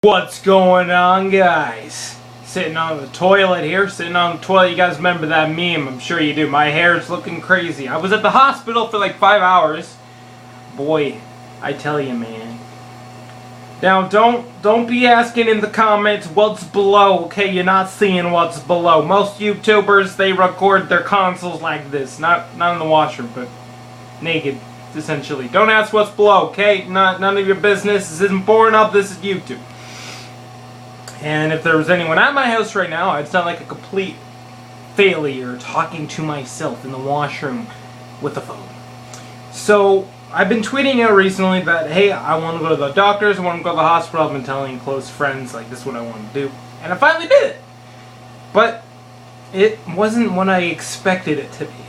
What's going on, guys? Sitting on the toilet here, You guys remember that meme? I'm sure you do. My hair's looking crazy. I was at the hospital for like 5 hours. Boy, I tell you, man. Now, don't be asking in the comments what's below, okay? You're not seeing what's below. Most YouTubers, they record their consoles like this. Not in the washroom, but naked, essentially. Don't ask what's below, okay? None of your business. This isn't boring up. This is YouTube. And if there was anyone at my house right now, I'd sound like a complete failure talking to myself in the washroom with the phone. So, I've been tweeting out recently that, hey, I want to go to the doctors, I want to go to the hospital. I've been telling close friends, like, this is what I want to do. And I finally did it! But it wasn't what I expected it to be.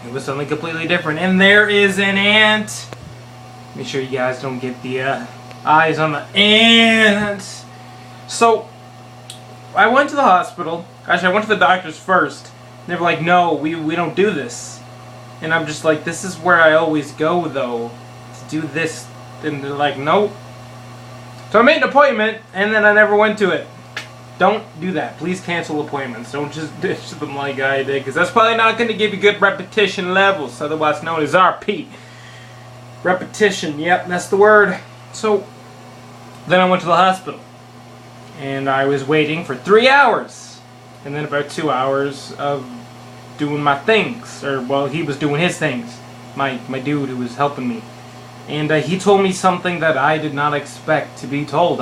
It was something completely different. And there is an ant! Make sure you guys don't get the eyes on the ant! So, I went to the hospital. Actually, I went to the doctors first. They were like, no, we don't do this. And I'm just like, this is where I always go, though, to do this. And they're like, nope. So I made an appointment, and then I never went to it. Don't do that. Please cancel appointments. Don't just ditch them like I did, because that's probably not going to give you good repetition levels, otherwise known as RP. Repetition, yep, that's the word. So, then I went to the hospital. And I was waiting for 3 hours. And then about 2 hours of doing my things. Or, well, he was doing his things. My dude who was helping me. And he told me something that I did not expect to be told.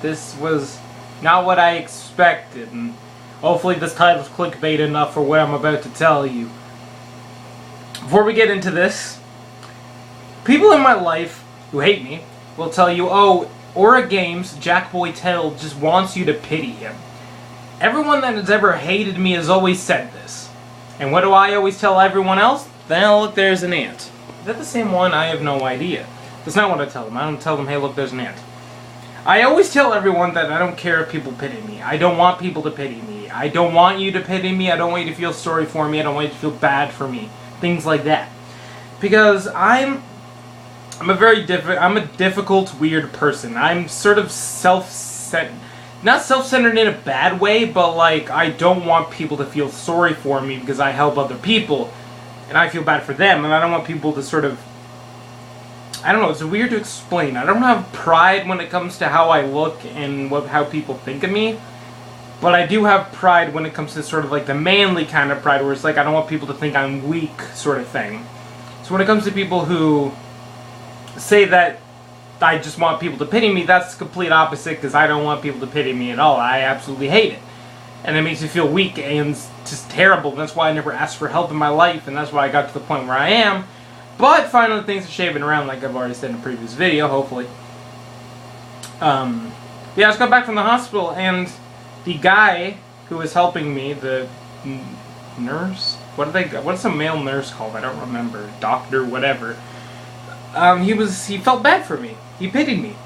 This was not what I expected. And hopefully this title's clickbait enough for what I'm about to tell you. Before we get into this, people in my life who hate me will tell you, oh, Aura Games, Jackboy Tell just wants you to pity him. Everyone that has ever hated me has always said this. And what do I always tell everyone else? Then look, there's an ant. Is that the same one? I have no idea. That's not what I tell them. I don't tell them, hey, look, there's an ant. I always tell everyone that I don't care if people pity me. I don't want people to pity me. I don't want you to pity me. I don't want you to feel sorry for me. I don't want you to feel bad for me. Things like that. Because I'm a difficult, weird person. I'm sort of self-centered. Not self-centered in a bad way, but like, I don't want people to feel sorry for me because I help other people. And I feel bad for them, and I don't want people to sort of... I don't know, it's weird to explain. I don't have pride when it comes to how I look and how people think of me. But I do have pride when it comes to sort of like the manly kind of pride, where it's like, I don't want people to think I'm weak, sort of thing. So when it comes to people who say that I just want people to pity me, that's the complete opposite, because I don't want people to pity me at all. I absolutely hate it. And it makes me feel weak and just terrible. That's why I never asked for help in my life, and that's why I got to the point where I am. But finally things are shaving around, like I've already said in a previous video, hopefully. Yeah, I just got back from the hospital, and the guy who was helping me, the nurse? What's a male nurse called? I don't remember. Doctor, whatever. He felt bad for me. He pitied me.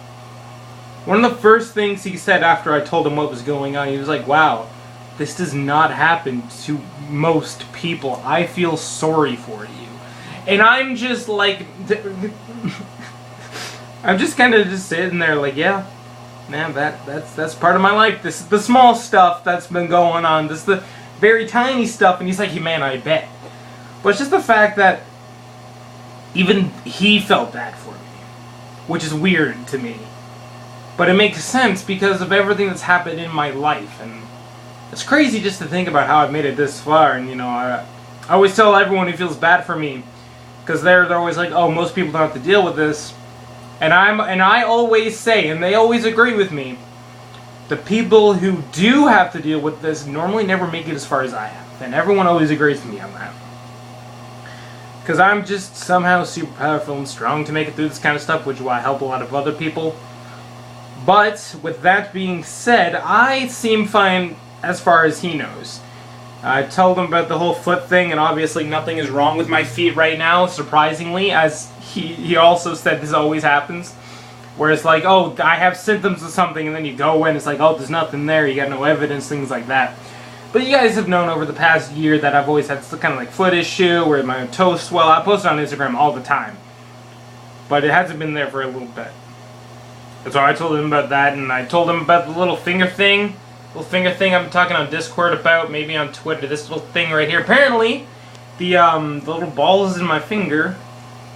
One of the first things he said after I told him what was going on, he was like, wow, this does not happen to most people. I feel sorry for you. And I'm just like, I'm just kind of just sitting there like, yeah, man, that's part of my life. This is the small stuff that's been going on. This is the very tiny stuff. And he's like, hey, man, I bet. But it's just the fact that even he felt bad for me, which is weird to me. But it makes sense because of everything that's happened in my life. And it's crazy just to think about how I've made it this far. And, you know, I always tell everyone who feels bad for me, because they're always like, oh, most people don't have to deal with this. And I always say, and they always agree with me, the people who do have to deal with this normally never make it as far as I have. And everyone always agrees with me on that. Because I'm just somehow super powerful and strong to make it through this kind of stuff, which is why I help a lot of other people. But, with that being said, I seem fine as far as he knows. I told him about the whole foot thing, and obviously nothing is wrong with my feet right now, surprisingly, as he also said this always happens. Where it's like, oh, I have symptoms of something, and then you go in, it's like, oh, there's nothing there, you got no evidence, things like that. But you guys have known over the past year that I've always had some kind of like foot issue where my toes swell. I post it on Instagram all the time. But it hasn't been there for a little bit. So I told him about that, and I told him about the little finger thing. I'm talking on Discord about, maybe on Twitter. This little thing right here. Apparently, the little balls in my finger,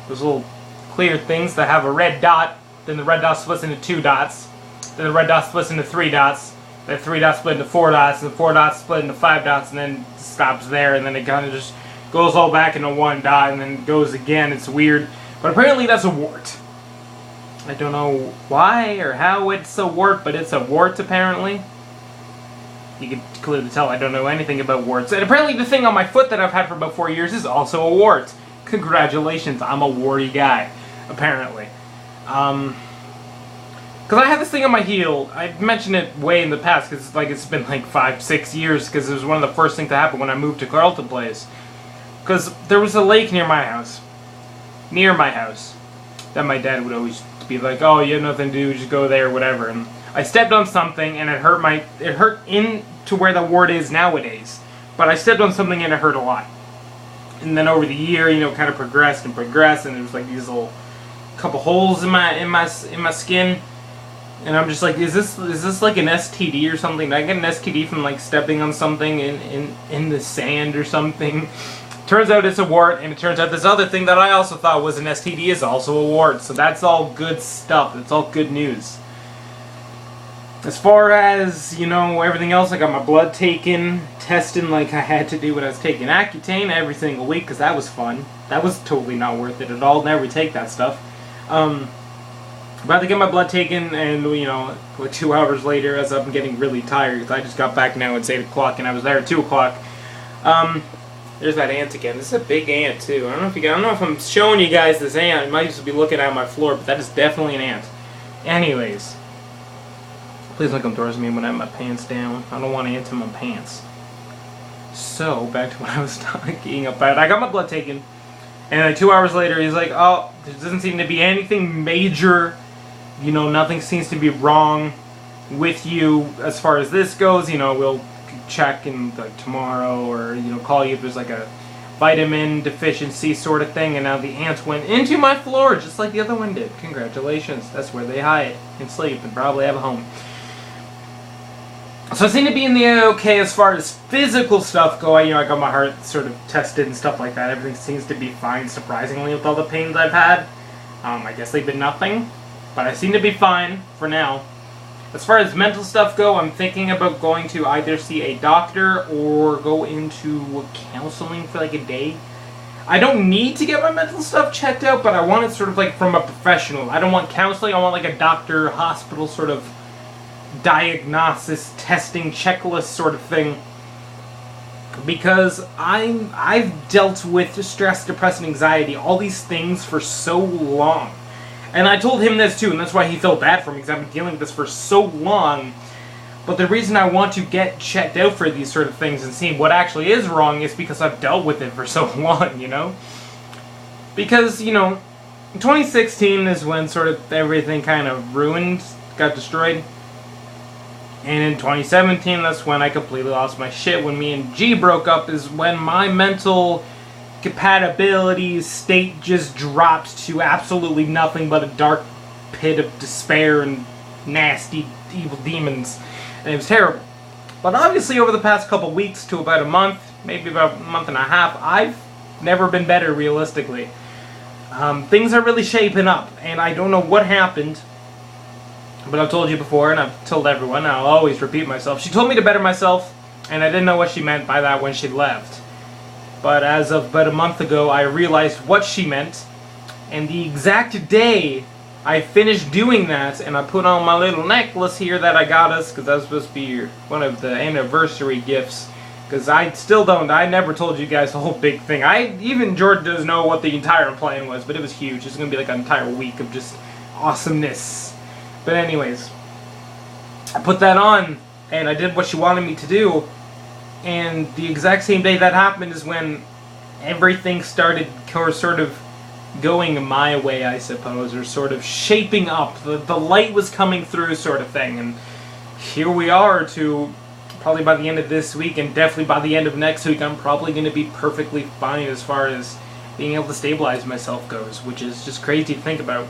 those little clear things that have a red dot, then the red dot splits into 2 dots, then the red dot splits into 3 dots, then 3 dots split into 4 dots, and the 4 dots split into 5 dots, and then stops there, and then it kind of just goes all back into 1 dot, and then goes again. It's weird. But apparently that's a wart. I don't know why or how it's a wart, but it's a wart apparently. You can clearly tell I don't know anything about warts. And apparently the thing on my foot that I've had for about 4 years is also a wart. Congratulations, I'm a warty guy, apparently. Because I had this thing on my heel. I've mentioned it way in the past, because it's been like 5-6 years, because it was one of the first things to happen when I moved to Carlton Place. Because there was a lake near my house. That my dad would always be like, oh, you have nothing to do, just go there, whatever. And I stepped on something, and it hurt into where the wart is nowadays. But I stepped on something, and it hurt a lot. And then over the year, kind of progressed, and there was like these little couple holes in my skin. And I'm just like, is this like an STD or something? Did I get an STD from like stepping on something in the sand or something? Turns out it's a wart, and it turns out this other thing that I also thought was an STD is also a wart. So that's all good stuff. That's all good news. As far as, everything else, I got my blood taken, testing like I had to do when I was taking Accutane every single week, because that was fun. That was totally not worth it at all. Never take that stuff. About to get my blood taken, and, like 2 hours later, as I'm getting really tired, because I just got back now, it's 8 o'clock, and I was there at 2 o'clock. There's that ant again. This is a big ant, too. I don't know if I'm showing you guys this ant. I might just be looking at my floor, but that is definitely an ant. Anyways. Please don't come towards me when I have my pants down. I don't want ants in my pants. So, back to what I was talking about. I got my blood taken. And like 2 hours later, he's like, oh, there doesn't seem to be anything major. Nothing seems to be wrong with you as far as this goes. We'll check in like tomorrow, or call you if there's like a vitamin deficiency sort of thing. And now the ants went into my floor just like the other one did. Congratulations. That's where they hide and sleep and probably have a home. So I seem to be in the okay as far as physical stuff go. I got my heart sort of tested and stuff like that. Everything seems to be fine, surprisingly, with all the pains I've had. I guess they've been nothing, but I seem to be fine for now. As far as mental stuff go, I'm thinking about going to either see a doctor or go into counseling for like a day. I don't need to get my mental stuff checked out, but I want it sort of like from a professional. I don't want counseling, I want like a doctor, hospital sort of diagnosis, testing, checklist sort of thing. Because I've dealt with stress, depression, anxiety, all these things for so long. And I told him this too, and that's why he felt bad for me, because I've been dealing with this for so long. But the reason I want to get checked out for these sort of things and see what actually is wrong is because I've dealt with it for so long, Because, 2016 is when sort of everything kind of ruined, got destroyed. And in 2017, that's when I completely lost my shit. When me and G broke up is when my mental compatibility state just dropped to absolutely nothing but a dark pit of despair and nasty evil demons. And it was terrible. But obviously over the past couple weeks to about a month, maybe about a month and a half, I've never been better realistically. Things are really shaping up, and I don't know what happened. But I've told you before, and I've told everyone, and I'll always repeat myself. She told me to better myself, and I didn't know what she meant by that when she left. But as of about a month ago, I realized what she meant. And the exact day I finished doing that, and I put on my little necklace here that I got us, because that was supposed to be one of the anniversary gifts. Because I never told you guys the whole big thing. Even George doesn't know what the entire plan was, but it was huge. It's going to be like an entire week of just awesomeness. But anyways, I put that on, and I did what she wanted me to do, and the exact same day that happened is when everything started sort of going my way, I suppose, or sort of shaping up. The light was coming through sort of thing, and here we are to probably by the end of this week, and definitely by the end of next week, I'm probably going to be perfectly fine as far as being able to stabilize myself goes, which is just crazy to think about.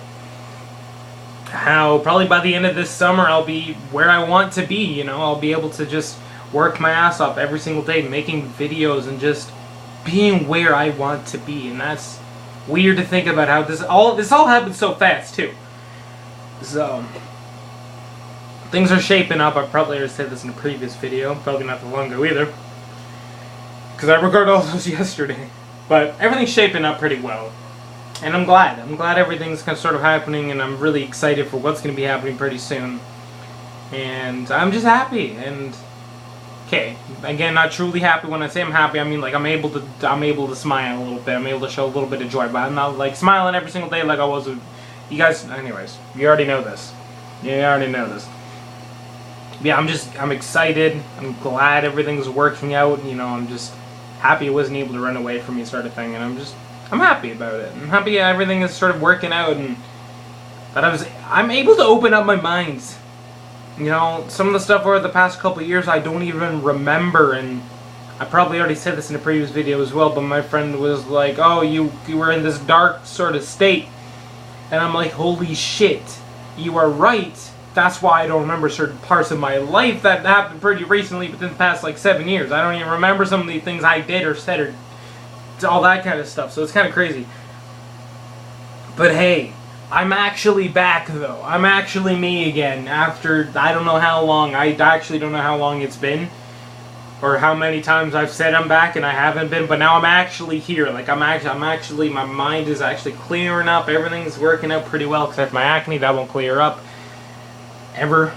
how probably by the end of this summer I'll be where I want to be, you know. I'll be able to just work my ass off every single day making videos and just being where I want to be. And that's weird to think about how this all happened so fast too. So things are shaping up. I probably already said this in a previous video, probably not that long ago either, because I recorded all those yesterday. But everything's shaping up pretty well. And I'm glad. I'm glad everything's kind of sort of happening, and I'm really excited for what's going to be happening pretty soon. And I'm just happy. And okay, again, not truly happy. When I say I'm happy, I mean like I'm able to smile a little bit. I'm able to show a little bit of joy, but I'm not like smiling every single day like I was with you guys. Anyways, you already know this. You already know this. Yeah, I'm excited. I'm glad everything's working out. You know, I'm just happy it wasn't able to run away from me, sort of thing. And I'm happy about it. I'm happy everything is sort of working out, and that I'm able to open up my mind. You know, some of the stuff over the past couple of years I don't even remember, and I probably already said this in a previous video as well, but my friend was like, oh, you were in this dark sort of state. And I'm like, holy shit, you are right. That's why I don't remember certain parts of my life that happened pretty recently within the past like 7 years. I don't even remember some of the things I did or said or all that kind of stuff, so it's kind of crazy. But hey, I'm actually back though. I'm actually me again after I don't know how long. I actually don't know how long it's been, or how many times I've said I'm back and I haven't been, but now I'm actually here. Like I'm actually my mind is actually clearing up. Everything's working out pretty well except my acne. That won't clear up ever.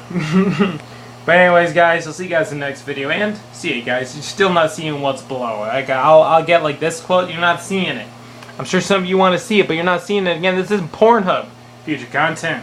But anyways, guys, I'll see you guys in the next video, and see you guys. You're still not seeing what's below. Like I'll get like this quote. You're not seeing it. I'm sure some of you want to see it, but you're not seeing it. Again, this is Pornhub. Future content.